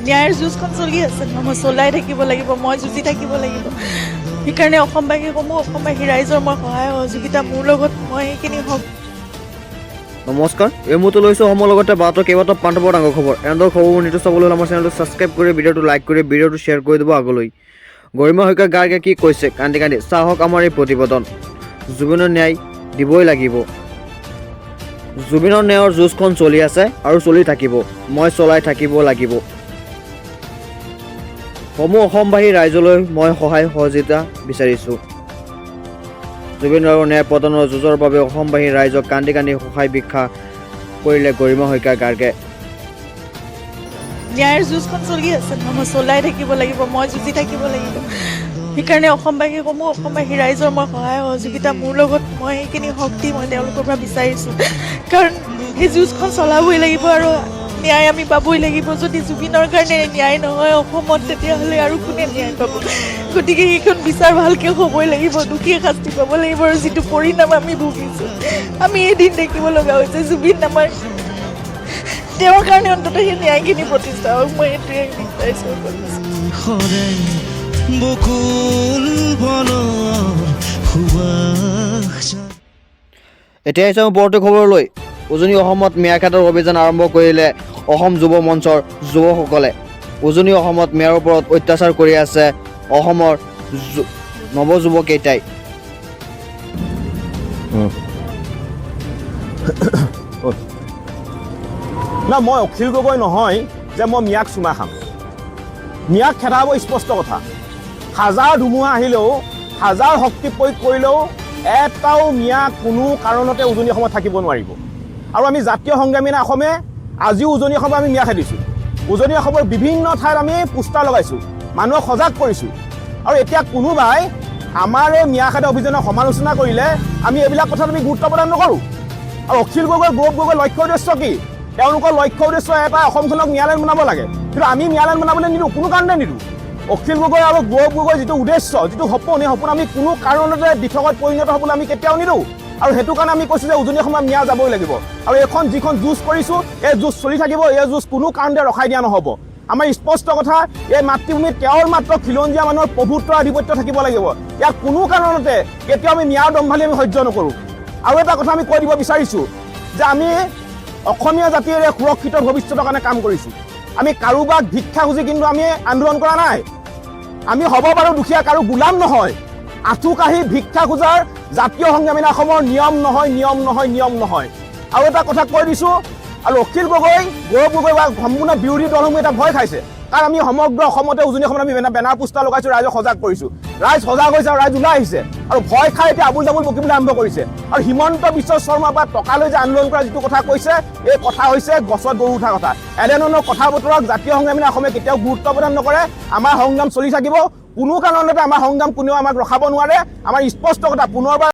ন্যায়ৰ যুঁজখন চলি আছে ন, মই চলাই থাকিব লাগিব, মই যুঁজি থাকিব লাগিব। সেইকাৰণে অসমবাসীসমূহ অসমবাসী ৰাইজৰ মই সহায় সহযোগিতা মোৰ লগত মই সেইখিনি হওক। নমস্কাৰ, এই মুহূৰ্তে লৈছোঁ অসমৰ লগতে ভাৰতৰ কেইবাটাও প্ৰান্তৰ ডাঙৰ খবৰ। এনেদৰে খবৰবোৰ নিউজ চাবলৈ হ'লে আমাৰ চেনেলটো ছাবস্ক্ৰাইব কৰি ভিডিঅ'টো লাইক কৰি ভিডিঅ'টো শ্বেয়াৰ কৰি দিব আগলৈ। গৰিমা শইকীয়া গাৰ্গে কি কৈছে কান্দি কান্দি চাহক আমাৰ এই প্ৰতিবেদন। জুবিনৰ ন্যায় দিবই লাগিব। জুবিনৰ ন্যায়ৰ যুঁজখন চলি আছে আৰু চলি থাকিব, মই চলাই থাকিব লাগিব। সমূহ অসমবাসী ৰাইজলৈ মই সহায় সহযোগিতা বিচাৰিছোঁ। জুবিনৰ ন্যায় প্ৰদানৰ যুঁজৰ বাবে অসমবাসী ৰাইজক কান্দি কান্দি সহায় ভিক্ষা কৰিলে গৰিমা শইকীয়া গাৰ্গে। ন্যায়ৰ যুঁজখন চলি আছে ন, মই চলাই থাকিব লাগিব, মই যুঁজি থাকিব লাগিব। সেইকাৰণে অসমবাসীসমূহ অসমবাসী ৰাইজৰ মই সহায় সহযোগিতা মোৰ লগত মই সেইখিনি শক্তি মই তেওঁলোকৰ পৰা বিচাৰিছোঁ। কাৰণ সেই যুঁজখন চলাবই লাগিব আৰু ন্যায় আমি পাবই লাগিব। যদি জুবিনৰ কাৰণে ন্যায় নহয় অসমত, তেতিয়াহ'লে আৰু কোনে ন্যায় পাব? গতিকে সেইখন বিচাৰ ভালকৈ হ'বই লাগিব, দুখীয়ে শাস্তি পাব লাগিব। আৰু যিটো পৰিণাম আমি ভুগিছোঁ, আমি এদিন দেখিব লগা হৈছে। জুবিন আমাৰ তেওঁৰ কাৰণে অন্ততঃ সেই ন্যায়খিনি প্ৰতিষ্ঠা হওক, মই এইটোৱে বিচাৰিছোঁ। এতিয়া আহিছে পৰৱৰ্তী খবৰলৈ। উজনি অসমত ম্যাৰ অভিযান আৰম্ভ কৰিলে অসম যুৱ মঞ্চৰ যুৱকসকলে। উজনি অসমত ম্যাৰ ওপৰত অত্যাচাৰ কৰি আছে অসমৰ নৱযুৱকেইটাই। না, মই অখিল গগৈ নহয় যে মই মিয়াক চুমা খাম। মিয়াক খেদাব স্পষ্ট কথা। হাজাৰ ধুমুহা আহিলেও, হাজাৰ শক্তি প্ৰয়োগ কৰিলেও এটাও মিয়া কোনো কাৰণতে উজনি অসমত থাকিব নোৱাৰিব। আৰু আমি জাতীয় সংগ্ৰামী অসমে আজিও উজনি অসমত আমি মিয়া খেদিছোঁ। উজনি অসমৰ বিভিন্ন ঠাইত আমি পোষ্টাৰ লগাইছোঁ, মানুহক সজাগ কৰিছোঁ। আৰু এতিয়া কোনোবাই আমাৰ এই মিয়া খেদা অভিযানৰ সমালোচনা কৰিলে আমি এইবিলাক কথাত আমি গুৰুত্ব প্ৰদান নকৰোঁ। আৰু অখিল গগৈ, গৌৰৱ গগৈৰ লক্ষ্য উদ্দেশ্য কি? তেওঁলোকৰ লক্ষ্য উদ্দেশ্য এটা, অসমখনক ন্যায়ালয় বনাব লাগে। কিন্তু আমি ন্যায়ালয় বনাবলৈ নিদিওঁ, কোনো কাৰণতে নিদিওঁ। অখিল গগৈ আৰু গৌৰৱ গগৈৰ যিটো উদ্দেশ্য, যিটো সপোন, এই সপোন আমি কোনো কাৰণতে দিঠকত পৰিণত হ'বলৈ আমি কেতিয়াও নিদিওঁ। আৰু সেইটো কাৰণে আমি কৈছোঁ যে উজনি অসমত ন্যায় যাবই লাগিব। আৰু এইখন যিখন যুঁজ কৰিছোঁ, এই যুঁজ চলি থাকিব। এই যুঁজ কোনো কাৰণতে ৰখাই দিয়া নহ'ব। আমাৰ স্পষ্ট কথা, এই মাতৃভূমিত তেওঁৰ মাত্ৰ খিলঞ্জীয়া মানুহৰ প্ৰভুত্ব আধিপত্য থাকিব লাগিব। ইয়াত কোনো কাৰণতে কেতিয়াও আমি ন্যায়ৰ দম্ভালি আমি সহ্য নকৰোঁ। আৰু এটা কথা আমি কৈ দিব বিচাৰিছোঁ যে আমি অসমীয়া জাতিৰ সুৰক্ষিত ভৱিষ্যতৰ কাৰণে কাম কৰিছোঁ। আমি কাৰোবাক ভিক্ষা খুজি কিন্তু আমি আন্দোলন কৰা নাই। আমি হ'ব পাৰোঁ দুখীয়া, কাৰো গোলাম নহয়। আঁঠু কাঢ়ি ভিক্ষা খোজাৰ জাতীয় সংগ্ৰামী অসমৰ নিয়ম নহয়, নিয়ম নহয়, নিয়ম নহয়। আৰু এটা কথা কৈ দিছোঁ, আৰু অখিল গগৈ, গৌৰৱ গগৈ বা সম্পূৰ্ণ বিৰোধী দলসমূহে এটা ভয় খাইছে। কাৰণ আমি সমগ্ৰ অসমতে উজনি অসমত আমি বেনাৰ পোষ্টাৰ লগাইছোঁ, ৰাইজক সজাগ কৰিছোঁ। ৰাইজ সজাগ হৈছে আৰু ৰাইজ ওলাই আহিছে। আৰু ভয় খাই এতিয়া আবুল জাবুল বকিবলৈ আৰম্ভ কৰিছে। আৰু হিমন্ত বিশ্ব শৰ্মাৰ পৰা টকা লৈ যে আন্দোলন কৰা যিটো কথা কৈছে, এই কথা হৈছে গছত গৰু উঠা কথা। এনেধৰণৰ কথা বতৰাক জাতীয় সংগ্ৰামী অসমে কেতিয়াও গুৰুত্ব প্ৰদান নকৰে। আমাৰ সংগ্ৰাম চলি থাকিব। কোনো কাৰণতে আমাৰ সংগ্ৰাম কোনেও আমাক ৰখাব নোৱাৰে। আমাৰ স্পষ্ট কথা, পুনৰবাৰ